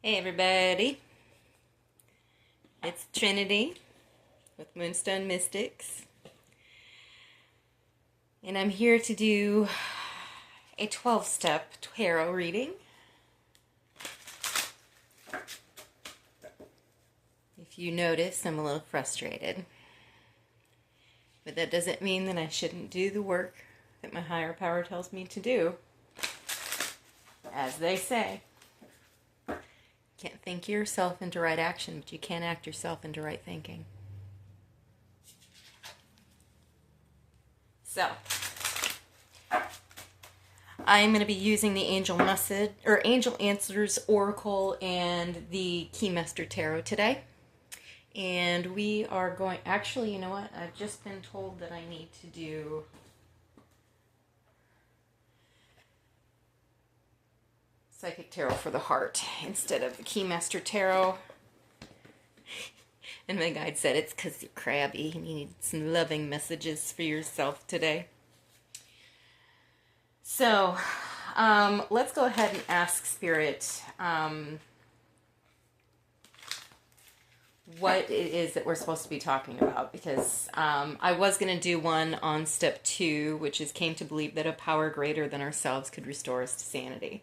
Hey everybody, it's Trinity with Moonstone Mystics, and I'm here to do a 12-step tarot reading. If you notice, I'm a little frustrated, but that doesn't mean that I shouldn't do the work that my higher power tells me to do. As they say, you can't think yourself into right action, but you can act yourself into right thinking. So, I'm going to be using the Angel Message or Angel Answers Oracle and the Keymaster Tarot today. And we are going, actually, you know what? I've just been told that I need to do Psychic Tarot for the Heart instead of the Keymaster Tarot. And my guide said it's because you're crabby and you need some loving messages for yourself today. So, let's go ahead and ask Spirit what it is that we're supposed to be talking about, because I was going to do one on step 2, which is came to believe that a power greater than ourselves could restore us to sanity.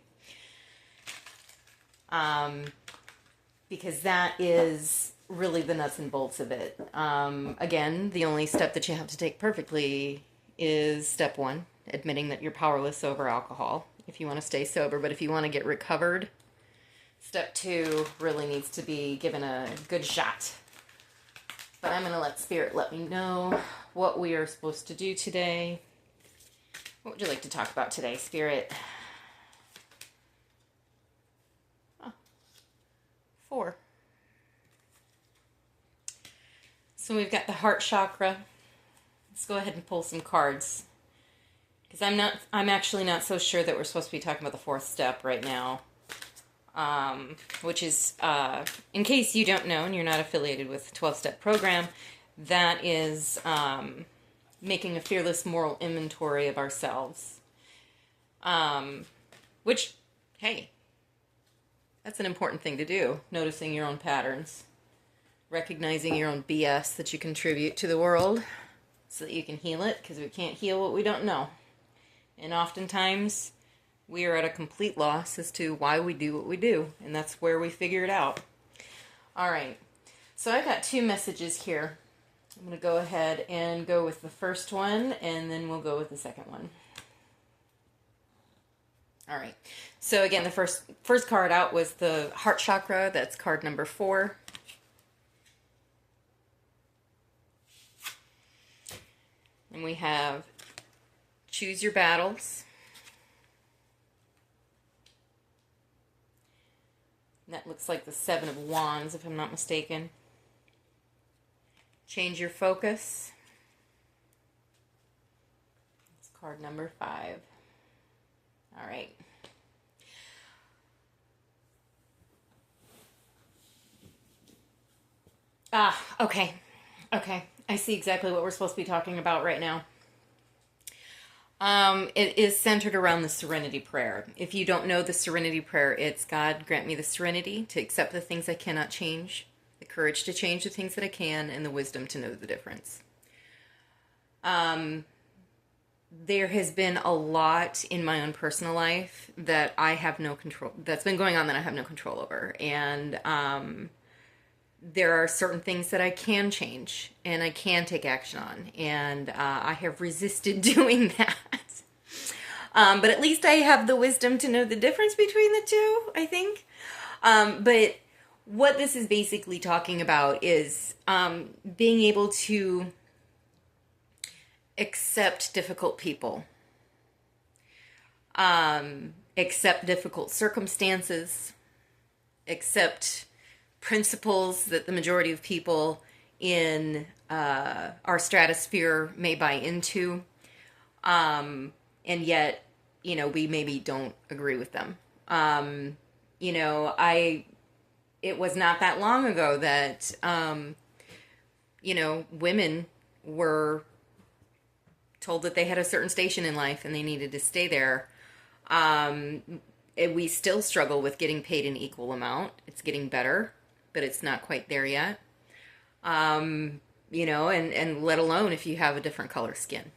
Because that is really the nuts and bolts of it. Again, the only step that you have to take perfectly is step 1, admitting that you're powerless over alcohol if you want to stay sober. But if you want to get recovered, step 2 really needs to be given a good shot. But I'm going to let Spirit let me know what we are supposed to do today. What would you like to talk about today, Spirit? 4. So we've got the heart chakra. Let's go ahead and pull some cards, because I'm actually not so sure that we're supposed to be talking about the 4th step right now. Which is, in case you don't know and you're not affiliated with the 12-step program, that is making a fearless moral inventory of ourselves. Which, hey, that's an important thing to do. Noticing your own patterns. Recognizing your own BS that you contribute to the world so that you can heal it, because we can't heal what we don't know. And oftentimes, we are at a complete loss as to why we do what we do, and that's where we figure it out. All right, so I got 2 messages here. I'm going to go ahead and go with the first one, and then we'll go with the second one. All right, so again, the first card out was the heart chakra. That's card number 4. And we have choose your battles. And that looks like the 7 of Wands, if I'm not mistaken. Change your focus. That's card number 5. All right. Okay. Okay. I see exactly what we're supposed to be talking about right now. It is centered around the serenity prayer. If you don't know the serenity prayer, it's God grant me the serenity to accept the things I cannot change, the courage to change the things that I can, and the wisdom to know the difference. There has been a lot in my own personal life that I have no control, that's been going on that I have no control over. And, there are certain things that I can change and I can take action on, and I have resisted doing that. But at least I have the wisdom to know the difference between the two, I think. But what this is basically talking about is being able to accept difficult people, accept difficult circumstances, accept principles that the majority of people in our stratosphere may buy into, and yet, we maybe don't agree with them. It was not that long ago that, women were told that they had a certain station in life and they needed to stay there. we still struggle with getting paid an equal amount. It's getting better, but it's not quite there yet. And let alone if you have a different color skin.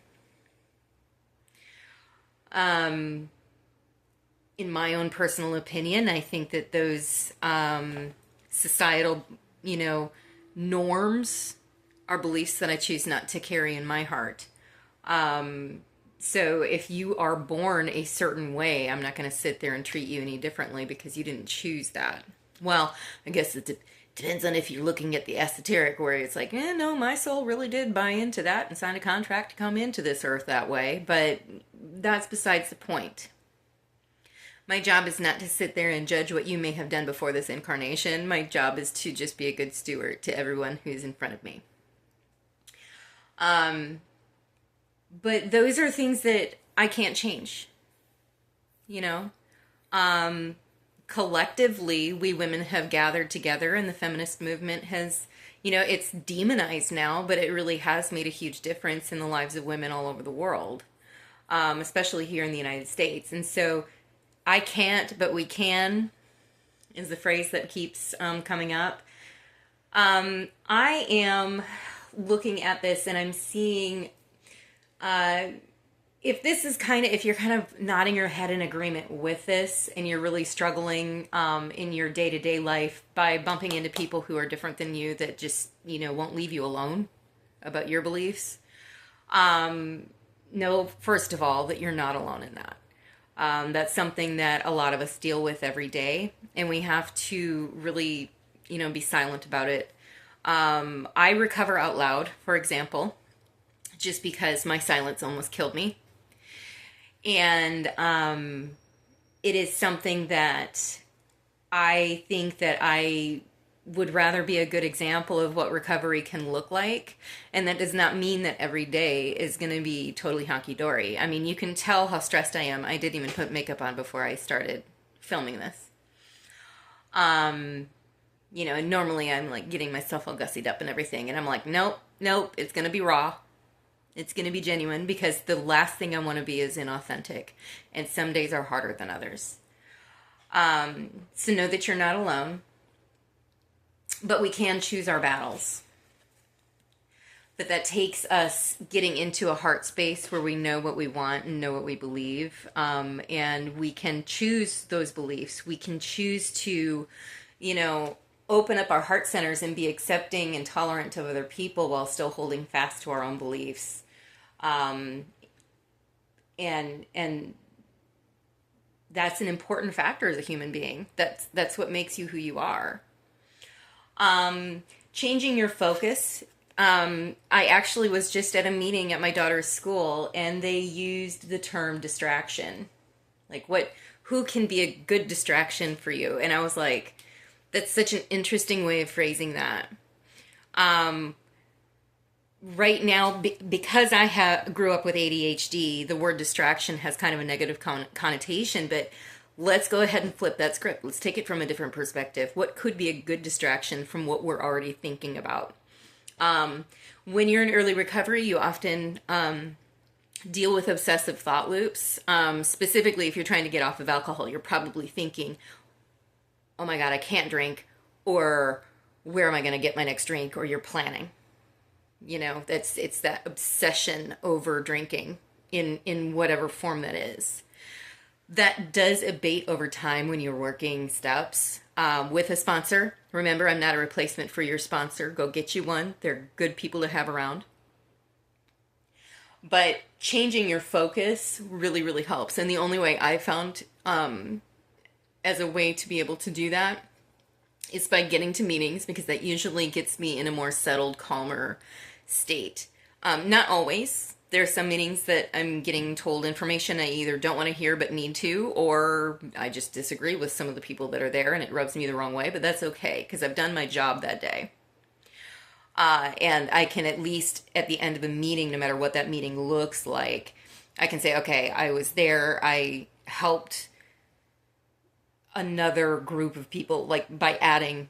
In my own personal opinion, I think that those societal, norms are beliefs that I choose not to carry in my heart. So if you are born a certain way, I'm not going to sit there and treat you any differently because you didn't choose that. Well, I guess it depends on if you're looking at the esoteric, where it's like, no, my soul really did buy into that and sign a contract to come into this earth that way. But that's besides the point. My job is not to sit there and judge what you may have done before this incarnation. My job is to just be a good steward to everyone who's in front of me. But those are things that I can't change. Collectively, we women have gathered together, and the feminist movement has, it's demonized now, but it really has made a huge difference in the lives of women all over the world, especially here in the United States. And so I can't, but we can is the phrase that keeps coming up. I am looking at this and I'm seeing if you're kind of nodding your head in agreement with this and you're really struggling in your day-to-day life by bumping into people who are different than you that just, won't leave you alone about your beliefs, know, first of all, that you're not alone in that. That's something that a lot of us deal with every day, and we have to really, be silent about it. I recover out loud, for example, just because my silence almost killed me. And it is something that I think that I would rather be a good example of what recovery can look like. And that does not mean that every day is going to be totally honky-dory. I mean, you can tell how stressed I am. I didn't even put makeup on before I started filming this. And normally I'm like getting myself all gussied up and everything. And I'm like, nope, it's going to be raw. It's going to be genuine, because the last thing I want to be is inauthentic. And some days are harder than others. So know that you're not alone. But we can choose our battles. But that takes us getting into a heart space where we know what we want and know what we believe. And we can choose those beliefs. We can choose to, open up our heart centers and be accepting and tolerant of other people while still holding fast to our own beliefs. And that's an important factor as a human being. That's what makes you who you are. Changing your focus. I actually was just at a meeting at my daughter's school, and they used the term distraction. Like, who can be a good distraction for you? And I was like, that's such an interesting way of phrasing that. Right now, because I grew up with ADHD, the word distraction has kind of a negative connotation, but let's go ahead and flip that script. Let's take it from a different perspective. What could be a good distraction from what we're already thinking about? When you're in early recovery, you often deal with obsessive thought loops. Specifically, if you're trying to get off of alcohol, you're probably thinking, oh my God, I can't drink, or where am I going to get my next drink? Or you're planning. It's that obsession over drinking in whatever form that is. That does abate over time when you're working steps with a sponsor. Remember, I'm not a replacement for your sponsor. Go get you one. They're good people to have around. But changing your focus really, really helps. And the only way I found as a way to be able to do that is by getting to meetings, because that usually gets me in a more settled, calmer state. Not always. There are some meetings that I'm getting told information I either don't want to hear but need to, or I just disagree with some of the people that are there and it rubs me the wrong way, but that's okay because I've done my job that day. And I can at least at the end of the meeting, no matter what that meeting looks like, I can say, okay, I was there, I helped another group of people, like by adding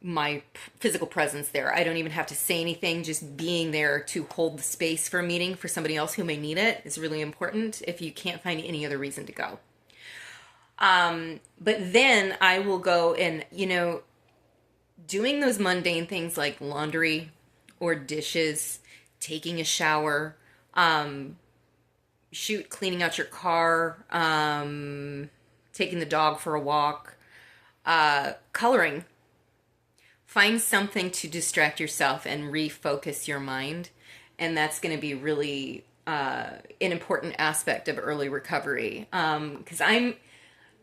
my physical presence there. I don't even have to say anything. Just being there to hold the space for a meeting for somebody else who may need it is really important if you can't find any other reason to go. But then I will go and, doing those mundane things like laundry or dishes, taking a shower, um, cleaning out your car, taking the dog for a walk, coloring. Find something to distract yourself and refocus your mind. And that's going to be really an important aspect of early recovery. Because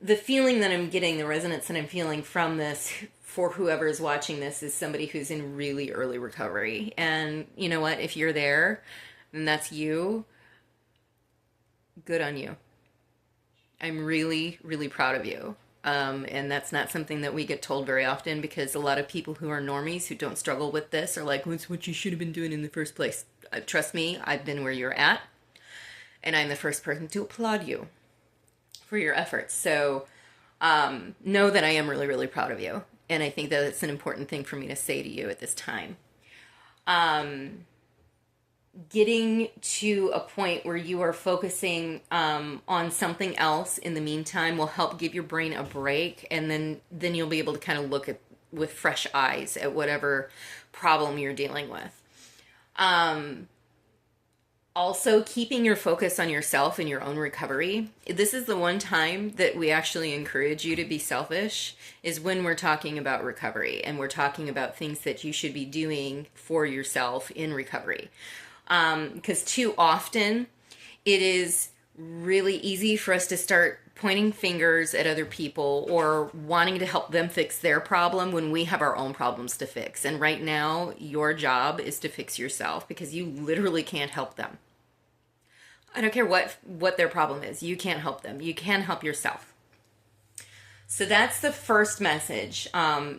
the feeling that I'm getting, the resonance that I'm feeling from this for whoever is watching this is somebody who's in really early recovery. And you know what? If you're there, then that's you. Good on you. I'm really, really proud of you. And that's not something that we get told very often because a lot of people who are normies who don't struggle with this are like, what's what you should have been doing in the first place? Trust me, I've been where you're at, and I'm the first person to applaud you for your efforts. So know that I am really, really proud of you. And I think that it's an important thing for me to say to you at this time. Getting to a point where you are focusing on something else in the meantime will help give your brain a break, and then you'll be able to kind of look at with fresh eyes at whatever problem you're dealing with. Also, keeping your focus on yourself and your own recovery. This is the one time that we actually encourage you to be selfish, is when we're talking about recovery and we're talking about things that you should be doing for yourself in recovery. Because too often it is really easy for us to start pointing fingers at other people or wanting to help them fix their problem when we have our own problems to fix. And right now, your job is to fix yourself because you literally can't help them. I don't care what their problem is. You can't help them. You can help yourself. So that's the first message.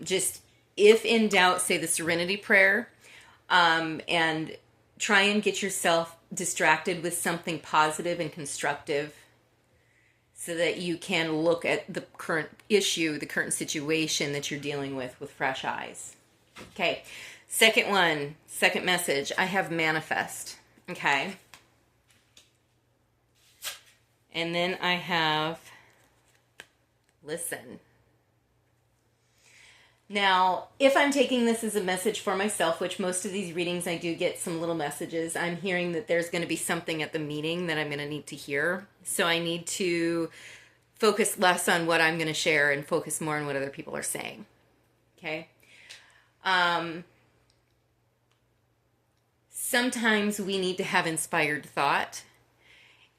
Just if in doubt, say the serenity prayer, and try and get yourself distracted with something positive and constructive so that you can look at the current issue, the current situation that you're dealing with fresh eyes. Okay. Second message, I have manifest. Okay. And then I have listen. Now, if I'm taking this as a message for myself, which most of these readings I do get some little messages, I'm hearing that there's going to be something at the meeting that I'm going to need to hear. So I need to focus less on what I'm going to share and focus more on what other people are saying. Okay? Sometimes we need to have inspired thought.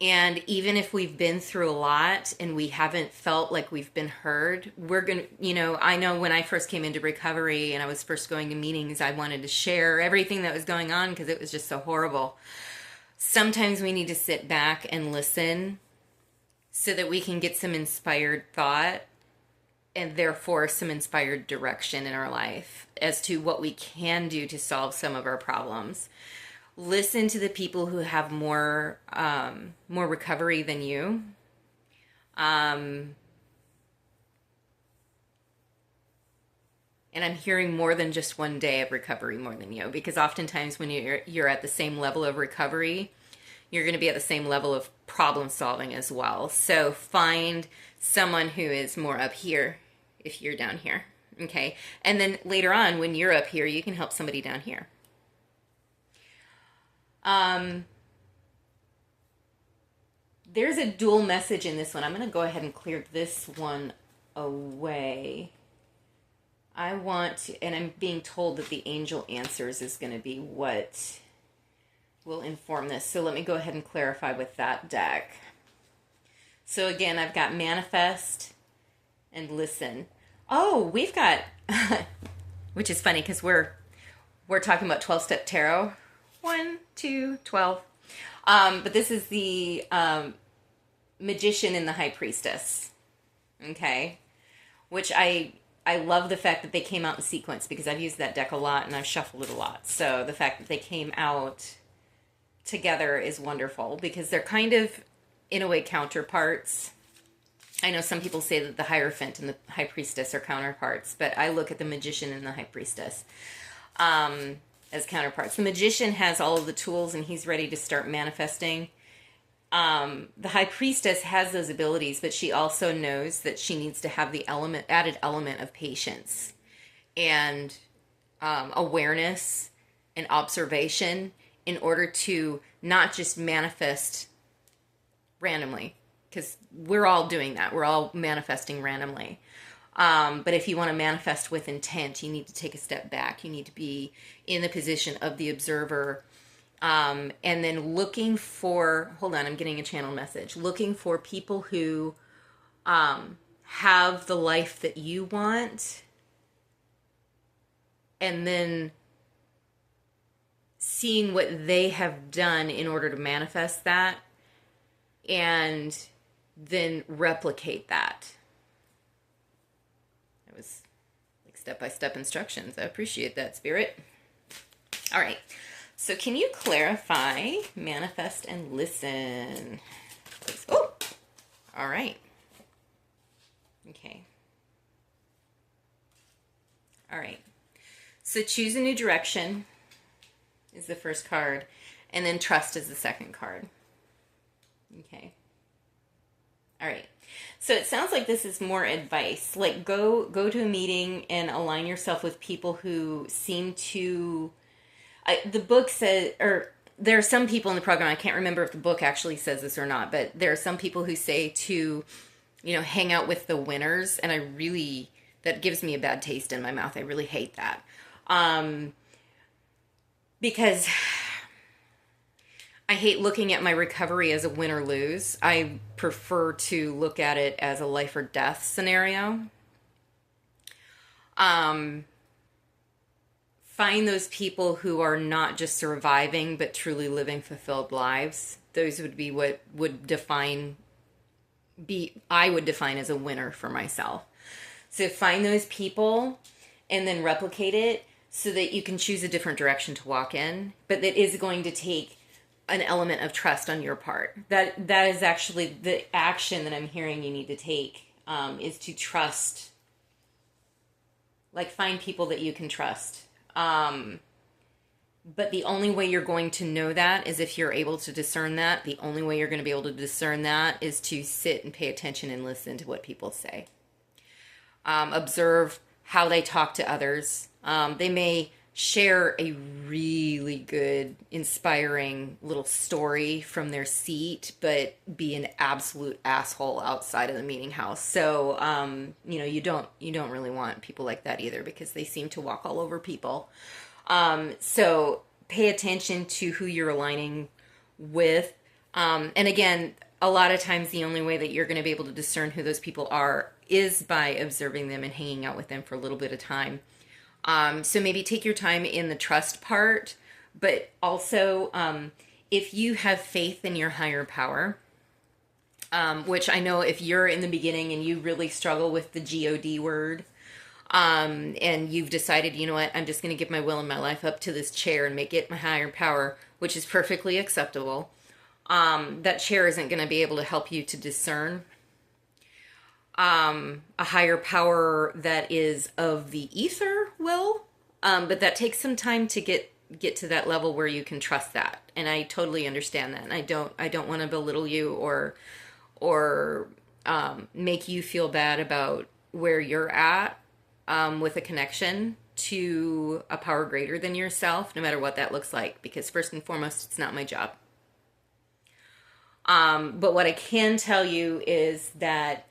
And even if we've been through a lot and we haven't felt like we've been heard, we're going to, I know when I first came into recovery and I was first going to meetings, I wanted to share everything that was going on because it was just so horrible. Sometimes we need to sit back and listen so that we can get some inspired thought and therefore some inspired direction in our life as to what we can do to solve some of our problems. Listen to the people who have more recovery than you. And I'm hearing more than just one day of recovery more than you, because oftentimes when you're at the same level of recovery, you're going to be at the same level of problem solving as well. So find someone who is more up here if you're down here. Okay. And then later on, when you're up here, you can help somebody down here. There's a dual message in this one. I'm going to go ahead and clear this one away. And I'm being told that the angel answers is going to be what will inform this. So let me go ahead and clarify with that deck. So again, I've got manifest and listen. Oh, we've got, which is funny because we're talking about 12-step tarot. 1, 2, 12. But this is the magician and the high priestess. Okay. Which I love the fact that they came out in sequence because I've used that deck a lot and I've shuffled it a lot. So the fact that they came out together is wonderful because they're kind of, in a way, counterparts. I know some people say that the Hierophant and the high priestess are counterparts, but I look at the magician and the high priestess as counterparts. The magician has all of the tools and he's ready to start manifesting. The high priestess has those abilities, but she also knows that she needs to have the added element of patience and awareness and observation in order to not just manifest randomly, because we're all doing that. We're all manifesting randomly. But if you want to manifest with intent, you need to take a step back. You need to be in the position of the observer, and then looking for, hold on, I'm getting a channel message, looking for people who have the life that you want, and then seeing what they have done in order to manifest that, and then replicate that. It was like step-by-step instructions. I appreciate that, Spirit. All right. So can you clarify, manifest, and listen? Please. Oh, all right. Okay. All right. So choose a new direction is the first card, and then trust is the second card. Okay. All right. So it sounds like this is more advice. Like go to a meeting and align yourself with people who seem to. The book says, or there are some people in the program. I can't remember if the book actually says this or not, but there are some people who say to, hang out with the winners, and that gives me a bad taste in my mouth. I really hate that, because I hate looking at my recovery as a win or lose. I prefer to look at it as a life or death scenario. Find those people who are not just surviving, but truly living fulfilled lives. Those would be what I would define as a winner for myself. So find those people and then replicate it so that you can choose a different direction to walk in. But that is going to take an element of trust on your part. That is actually the action that I'm hearing you need to take, is to trust. Like, find people that you can trust. But the only way you're going to know that is if you're able to discern that. The only way you're going to be able to discern that is to sit and pay attention and listen to what people say. Observe how they talk to others. They may share a really good, inspiring little story from their seat, but be an absolute asshole outside of the meeting house. So, you don't really want people like that either, because they seem to walk all over people. So pay attention to who you're aligning with. And again, a lot of times the only way that you're going to be able to discern who those people are is by observing them and hanging out with them for a little bit of time. So maybe take your time in the trust part, but also, if you have faith in your higher power, which I know if you're in the beginning and you really struggle with the God word, and you've decided, you know what, I'm just going to give my will and my life up to this chair and make it my higher power, which is perfectly acceptable. That chair isn't going to be able to help you to discern a higher power that is of the ether will, but that takes some time to get to that level where you can trust that. And I totally understand that. And I don't want to belittle you or make you feel bad about where you're at, with a connection to a power greater than yourself, no matter what that looks like, because first and foremost, it's not my job. But what I can tell you is that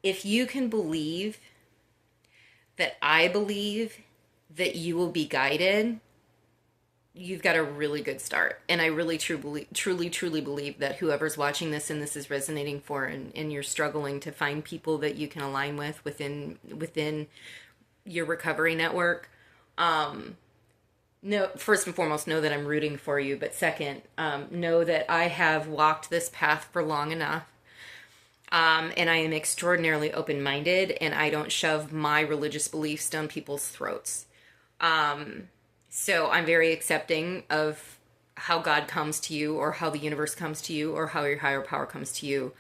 if you can believe that I believe that you will be guided, you've got a really good start. And I really truly believe that whoever's watching this and this is resonating for, and you're struggling to find people that you can align with within your recovery network, first and foremost, know that I'm rooting for you. But second, know that I have walked this path for long enough. And I am extraordinarily open-minded, and I don't shove my religious beliefs down people's throats. So I'm very accepting of how God comes to you, or how the universe comes to you, or how your higher power comes to you,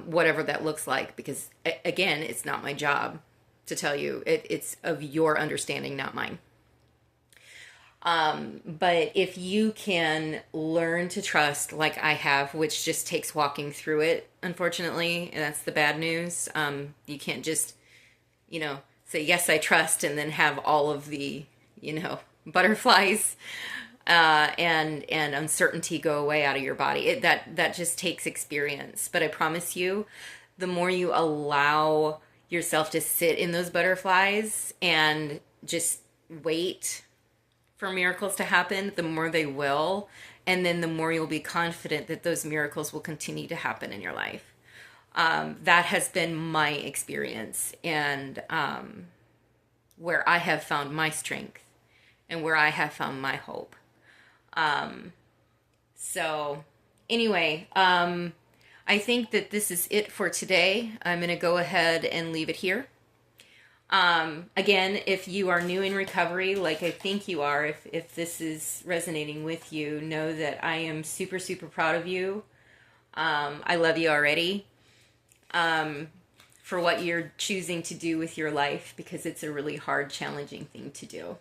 whatever that looks like. Because, again, it's not my job to tell you. It's of your understanding, not mine. But if you can learn to trust, like I have, which just takes walking through it, unfortunately, and that's the bad news. You can't just, say, yes, I trust, and then have all of the, butterflies and uncertainty go away out of your body. That just takes experience. But I promise you, the more you allow yourself to sit in those butterflies and just wait for miracles to happen, the more they will. And then the more you'll be confident that those miracles will continue to happen in your life. That has been my experience, and where I have found my strength and where I have found my hope. So, anyway, I think that this is it for today. I'm going to go ahead and leave it here. Again, if you are new in recovery, like I think you are, if this is resonating with you, know that I am super, super proud of you. I love you already, for what you're choosing to do with your life, because it's a really hard, challenging thing to do.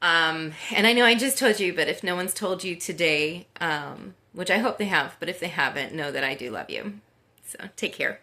And I know I just told you, but if no one's told you today, which I hope they have, but if they haven't, know that I do love you. So take care.